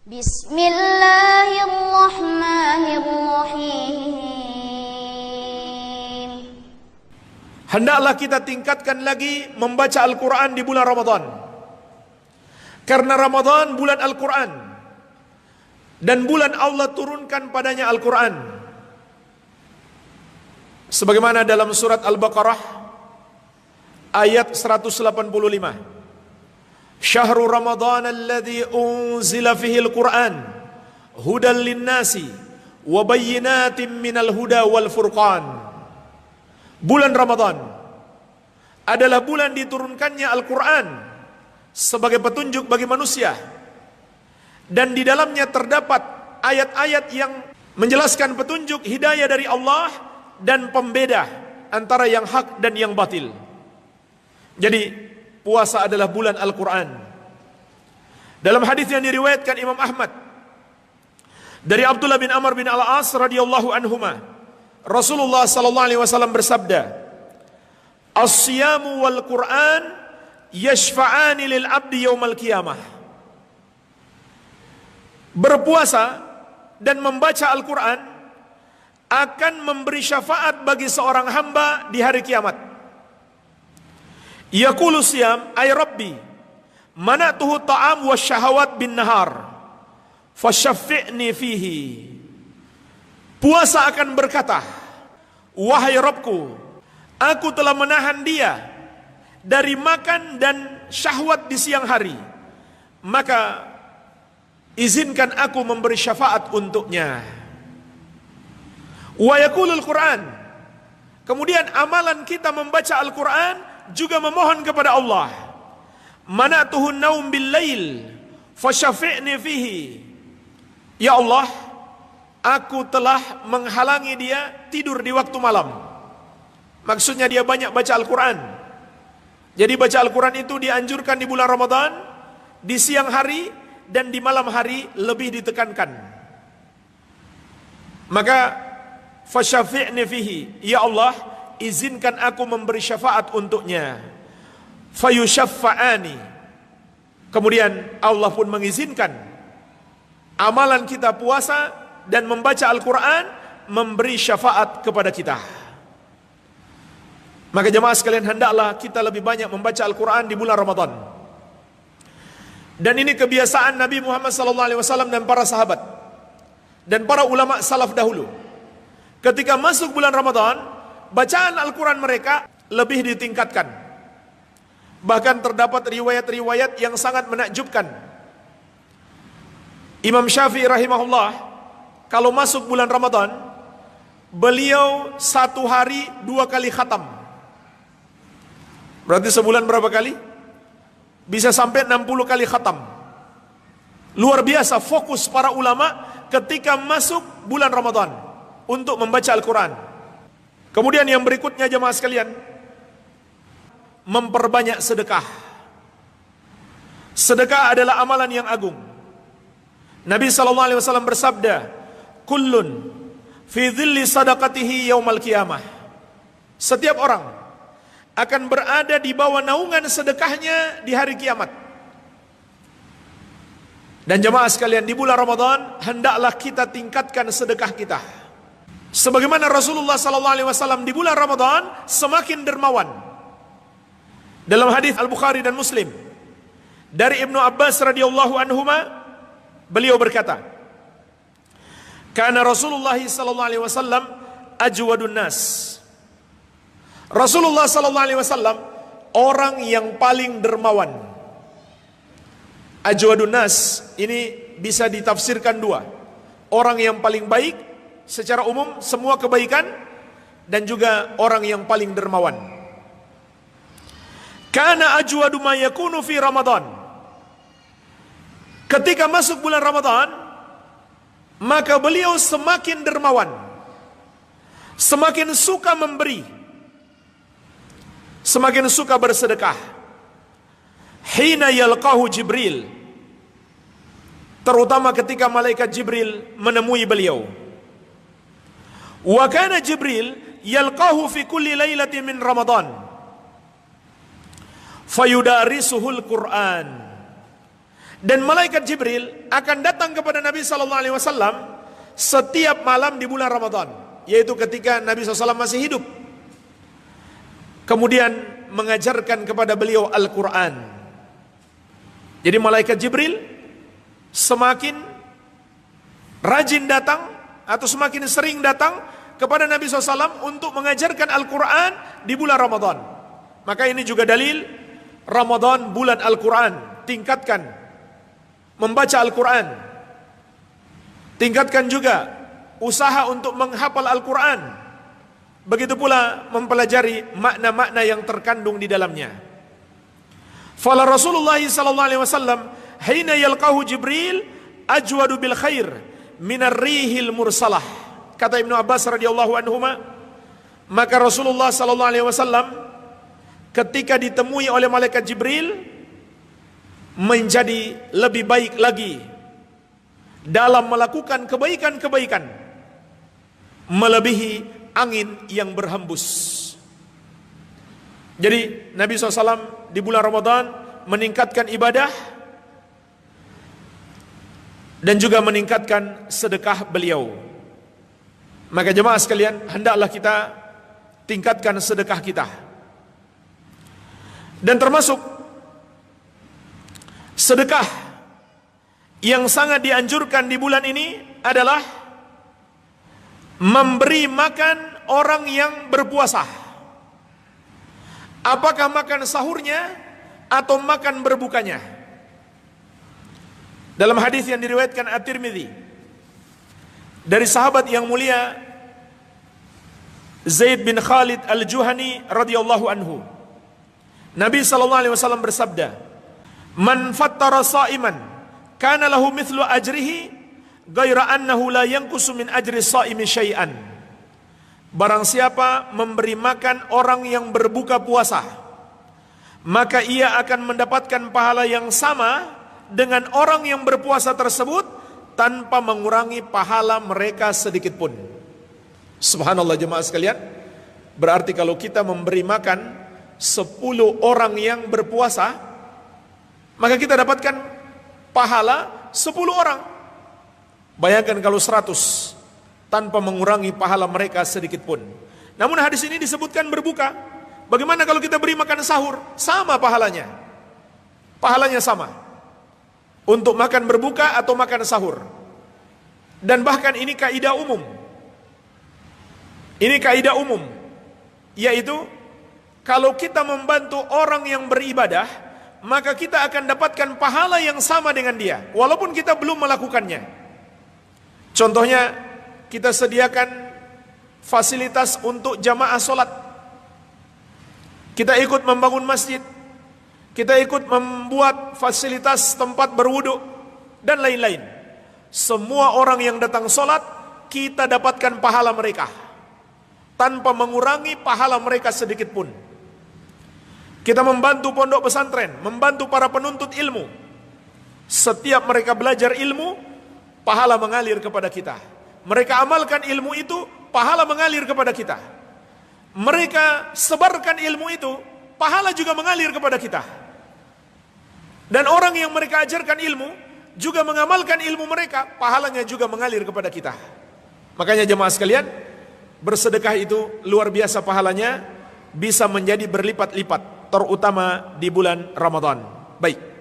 Bismillahirrahmanirrahim. Hendaklah kita tingkatkan lagi membaca Al-Quran di bulan Ramadan. Karena Ramadan bulan Al-Quran, dan bulan Allah turunkan padanya Al-Quran. Sebagaimana dalam surat Al-Baqarah ayat 185. Syahrul Ramadan alladzi unzila fihi Al-Quran hudan linnasi wa bayyinatin minal huda wal furqan. Bulan Ramadan adalah bulan diturunkannya Al-Quran sebagai petunjuk bagi manusia, dan di dalamnya terdapat ayat-ayat yang menjelaskan petunjuk hidayah dari Allah dan pembeda antara yang hak dan yang batil. Jadi puasa adalah bulan Al-Quran. Dalam hadis yang diriwayatkan Imam Ahmad dari Abdullah bin Amr bin Al-As radhiyallahu anhuma, Rasulullah sallallahu alaihi wasallam bersabda, "As-siyamu wal Qur'an yashfa'ani lil 'abdi yaumal qiyamah." Berpuasa dan membaca Al-Quran akan memberi syafaat bagi seorang hamba di hari kiamat. Yaqulu siyam ay rabbi manatuhu ta'am wa syahawat bin nahar fasyaffi'ni fihi. Puasa akan berkata, wahai Rabbku, aku telah menahan dia dari makan dan syahwat di siang hari, maka izinkan aku memberi syafaat untuknya. Wa yaqulul Quran, kemudian amalan kita membaca Al-Quran juga memohon kepada Allah, manatuhun naum bil lail fasyafi'ni fihi. Ya Allah, aku telah menghalangi dia tidur di waktu malam. Maksudnya dia banyak baca Al-Quran. Jadi baca Al-Quran itu dianjurkan di bulan Ramadan, di siang hari dan di malam hari lebih ditekankan. Maka fasyafi'ni fihi, ya Allah, izinkan aku memberi syafaat untuknya. Fayusyaffa'ani, kemudian Allah pun mengizinkan amalan kita puasa dan membaca Al-Quran memberi syafaat kepada kita. Maka jemaah sekalian, hendaklah kita lebih banyak membaca Al-Quran di bulan Ramadan. Dan ini kebiasaan Nabi Muhammad SAW dan para sahabat dan para ulama salaf dahulu. Ketika masuk bulan Ramadan, bacaan Al-Quran mereka lebih ditingkatkan. Bahkan terdapat riwayat-riwayat yang sangat menakjubkan. Imam Syafi'i rahimahullah, kalau masuk bulan Ramadan, beliau satu hari 2 kali khatam. Berarti sebulan berapa kali? Bisa sampai 60 kali khatam. Luar biasa fokus para ulama ketika masuk bulan Ramadan untuk membaca Al-Quran. Kemudian yang berikutnya jemaah sekalian, memperbanyak sedekah. Sedekah adalah amalan yang agung. Nabi SAW bersabda, kullun fi dhilli sadaqatihi yaumal qiyamah. Setiap orang akan berada di bawah naungan sedekahnya di hari kiamat. Dan jemaah sekalian, di bulan Ramadan hendaklah kita tingkatkan sedekah kita. Sebagaimana Rasulullah SAW di bulan Ramadan semakin dermawan. Dalam hadis Al-Bukhari dan Muslim dari Ibnu Abbas radhiyallahu anhuma, beliau berkata, kana Rasulullah SAW ajwadun nas. Rasulullah SAW orang yang paling dermawan. Ajwadun nas ini bisa ditafsirkan dua. Orang yang paling baik secara umum, semua kebaikan, dan juga orang yang paling dermawan. Kana ajwadu ma yakunu fi Ramadan. Ketika masuk bulan Ramadan, maka beliau semakin dermawan, semakin suka memberi, semakin suka bersedekah. Hina yalqahu Jibril, terutama ketika malaikat Jibril menemui beliau. Wa kana Jibril yalqahu fi kulli lailatin min Ramadan fayudarisuhul Quran Dan malaikat Jibril akan datang kepada Nabi sallallahu alaihi wasallam setiap malam di bulan Ramadan, yaitu ketika Nabi SAW masih hidup. Kemudian mengajarkan kepada beliau Al-Quran. Jadi malaikat Jibril semakin rajin datang atau semakin sering datang kepada Nabi SAW untuk mengajarkan Al-Quran di bulan Ramadan. Maka ini juga dalil Ramadan bulan Al-Quran. Tingkatkan membaca Al-Quran. Tingkatkan juga usaha untuk menghafal Al-Quran. Begitu pula mempelajari makna-makna yang terkandung di dalamnya. Fala Rasulullah sallallahu alaihi wasallam hina yalqahu Jibril ajwadu bil khair minar rihil mursalah. Kata Ibnu Abbas radhiyallahu anhuma, maka Rasulullah sallallahu alaihi wasallam ketika ditemui oleh malaikat Jibril menjadi lebih baik lagi dalam melakukan kebaikan-kebaikan melebihi angin yang berhembus. Jadi Nabi SAW di bulan Ramadan meningkatkan ibadah dan juga meningkatkan sedekah beliau. Maka jemaah sekalian, hendaklah kita tingkatkan sedekah kita. Dan termasuk sedekah yang sangat dianjurkan di bulan ini adalah memberi makan orang yang berpuasa. Apakah makan sahurnya atau makan berbukanya? Dalam hadis yang diriwayatkan At-Tirmidzi dari sahabat yang mulia Zaid bin Khalid Al-Juhani radhiyallahu anhu, Nabi sallallahu alaihi wasallam bersabda, "Man fattara sha'iman kana lahu mithlu ajrihi ghaira annahu la yanqusu min ajri shaimi syai'an." Barang siapa memberi makan orang yang berbuka puasa, maka ia akan mendapatkan pahala yang sama dengan orang yang berpuasa tersebut tanpa mengurangi pahala mereka sedikit pun. Subhanallah jemaah sekalian. Berarti kalau kita memberi makan 10 orang yang berpuasa, maka kita dapatkan pahala 10 orang. Bayangkan kalau 100 tanpa mengurangi pahala mereka sedikit pun. Namun hadis ini disebutkan berbuka. Bagaimana kalau kita beri makan sahur? Sama pahalanya. Pahalanya sama. Untuk makan berbuka atau makan sahur. Dan bahkan ini kaidah umum. Ini kaidah umum. Yaitu kalau kita membantu orang yang beribadah, maka kita akan dapatkan pahala yang sama dengan dia, walaupun kita belum melakukannya. Contohnya, kita sediakan fasilitas untuk jamaah solat. Kita ikut membangun masjid. Kita ikut membuat fasilitas tempat berwudu dan lain-lain. Semua orang yang datang solat, kita dapatkan pahala mereka tanpa mengurangi pahala mereka sedikit pun. Kita membantu pondok pesantren, membantu para penuntut ilmu. Setiap mereka belajar ilmu, pahala mengalir kepada kita. Mereka amalkan ilmu itu, pahala mengalir kepada kita. Mereka sebarkan ilmu itu, pahala juga mengalir kepada kita. Dan orang yang mereka ajarkan ilmu juga mengamalkan ilmu mereka, pahalanya juga mengalir kepada kita. Makanya jemaah sekalian, bersedekah itu luar biasa pahalanya, bisa menjadi berlipat-lipat, terutama di bulan Ramadan. Baik.